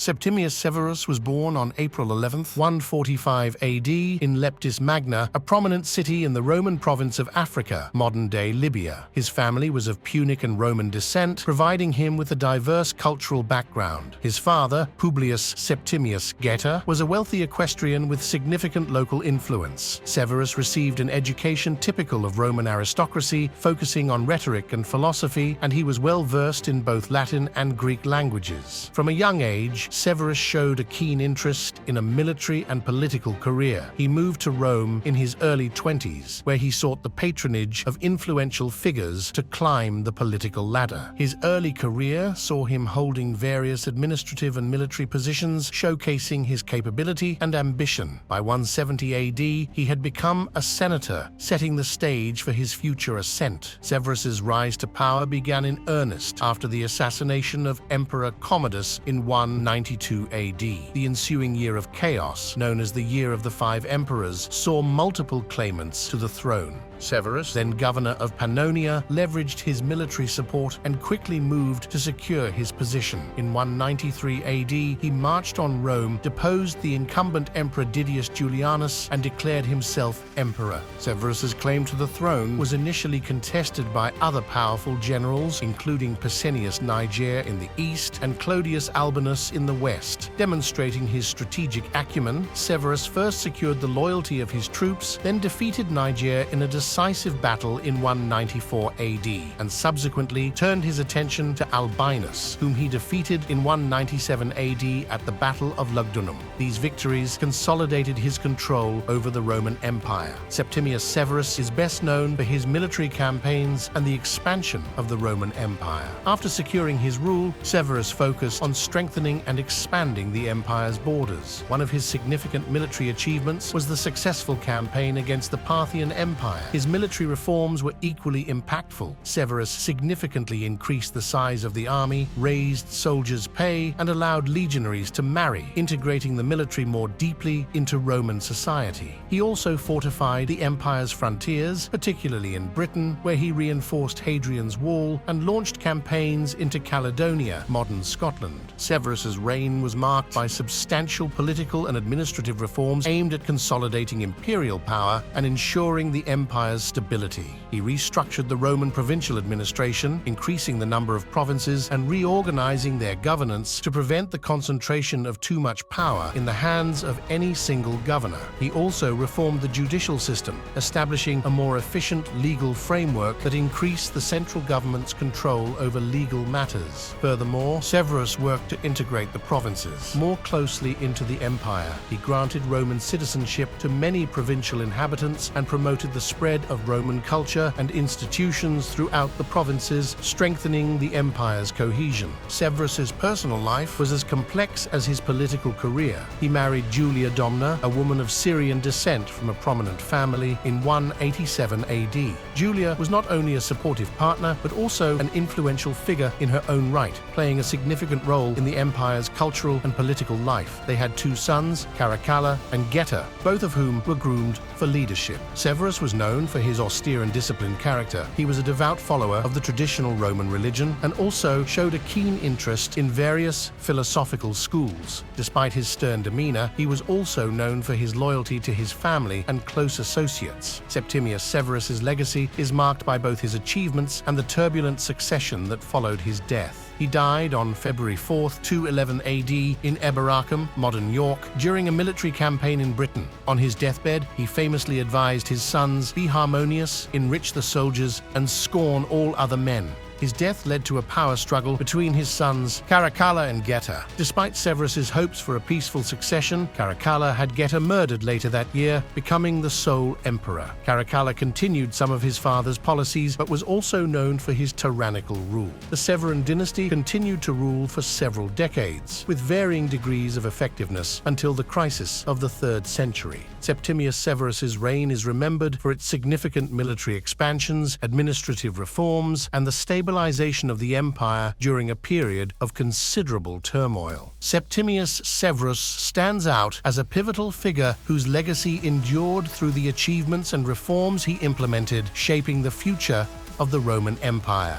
Septimius Severus was born on April 11, 145 AD in Leptis Magna, a prominent city in the Roman province of Africa, modern-day Libya. His family was of Punic and Roman descent, providing him with a diverse cultural background. His father, Publius Septimius Geta, was a wealthy equestrian with significant local influence. Severus received an education typical of Roman aristocracy, focusing on rhetoric and philosophy, and he was well versed in both Latin and Greek languages. From a young age, Severus showed a keen interest in a military and political career. He moved to Rome in his early 20s, where he sought the patronage of influential figures to climb the political ladder. His early career saw him holding various administrative and military positions, showcasing his capability and ambition. By 170 AD, he had become a senator, setting the stage for his future ascent. Severus's rise to power began in earnest after the assassination of Emperor Commodus in 192 AD. The ensuing year of chaos, known as the Year of the Five Emperors, saw multiple claimants to the throne. Severus, then governor of Pannonia, leveraged his military support and quickly moved to secure his position. In 193 AD, he marched on Rome, deposed the incumbent emperor Didius Julianus, and declared himself emperor. Severus's claim to the throne was initially contested by other powerful generals, including Pescennius Niger in the east and Clodius Albinus in the west. Demonstrating his strategic acumen, Severus first secured the loyalty of his troops, then defeated Niger in a decisive battle in 194 AD, and subsequently turned his attention to Albinus, whom he defeated in 197 AD at the Battle of Lugdunum. These victories consolidated his control over the Roman Empire. Septimius Severus is best known for his military campaigns and the expansion of the Roman Empire. After securing his rule, Severus focused on strengthening and expanding the empire's borders. One of his significant military achievements was the successful campaign against the Parthian Empire. His military reforms were equally impactful. Severus significantly increased the size of the army, raised soldiers' pay, and allowed legionaries to marry, integrating the military more deeply into Roman society. He also fortified the empire's frontiers, particularly in Britain, where he reinforced Hadrian's Wall and launched campaigns into Caledonia, modern Scotland. Severus's reign was marked by substantial political and administrative reforms aimed at consolidating imperial power and ensuring the empire's stability. He restructured the Roman provincial administration, increasing the number of provinces and reorganizing their governance to prevent the concentration of too much power in the hands of any single governor. He also reformed the judicial system, establishing a more efficient legal framework that increased the central government's control over legal matters. Furthermore, Severus worked to integrate the provinces more closely into the empire. He granted Roman citizenship to many provincial inhabitants and promoted the spread of Roman culture and institutions throughout the provinces, strengthening the empire's cohesion. Severus's personal life was as complex as his political career. He married Julia Domna, a woman of Syrian descent from a prominent family, in 187 AD. Julia was not only a supportive partner, but also an influential figure in her own right, playing a significant role in the empire's cultural and political life. They had two sons, Caracalla and Geta, both of whom were groomed for leadership. Severus was known for his austere and disciplined character. He was a devout follower of the traditional Roman religion and also showed a keen interest in various philosophical schools. Despite his stern demeanor, he was also known for his loyalty to his family and close associates. Septimius Severus's legacy is marked by both his achievements and the turbulent succession that followed his death. He died on February 4, 211 AD in Eboracum, modern York, during a military campaign in Britain. On his deathbed, he famously advised his sons, "Be harmonious, enrich the soldiers, and scorn all other men." His death led to a power struggle between his sons Caracalla and Geta. Despite Severus's hopes for a peaceful succession, Caracalla had Geta murdered later that year, becoming the sole emperor. Caracalla continued some of his father's policies, but was also known for his tyrannical rule. The Severan dynasty continued to rule for several decades, with varying degrees of effectiveness until the crisis of the 3rd century. Septimius Severus's reign is remembered for its significant military expansions, administrative reforms, and the stabilization of the empire during a period of considerable turmoil. Septimius Severus stands out as a pivotal figure whose legacy endured through the achievements and reforms he implemented, shaping the future of the Roman Empire.